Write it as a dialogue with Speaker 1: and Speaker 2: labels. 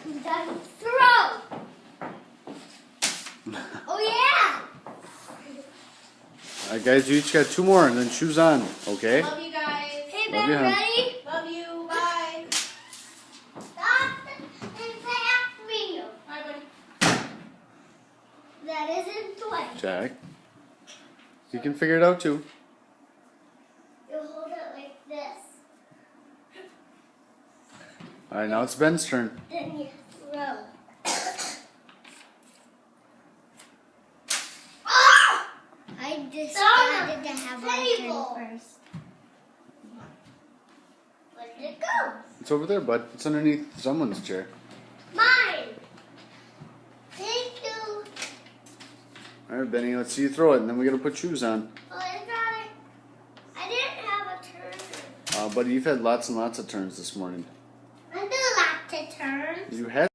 Speaker 1: Done. Throw. Oh yeah.
Speaker 2: Alright guys, you each got 2 more and then shoes on, okay?
Speaker 3: Love you guys.
Speaker 1: Hey,
Speaker 2: Love
Speaker 1: Ben,
Speaker 2: you, hon.
Speaker 1: ready?
Speaker 3: Love you. Bye.
Speaker 1: Stop and pass me.
Speaker 3: Bye, buddy.
Speaker 1: That isn't twice.
Speaker 2: Jack. You can figure it out too.
Speaker 1: You hold it like this.
Speaker 2: Alright, now it's Ben's turn.
Speaker 1: Then you throw. Ah! I decided to have my turn first. Where did it go?
Speaker 2: It's over there, bud. It's underneath someone's chair.
Speaker 1: Mine. Thank you.
Speaker 2: Alright, Benny, let's see you throw it, and then we gotta put shoes on.
Speaker 1: Well, I didn't have a turn.
Speaker 2: Buddy, you've had lots and lots of turns this morning.
Speaker 1: I do like to turn.
Speaker 2: You had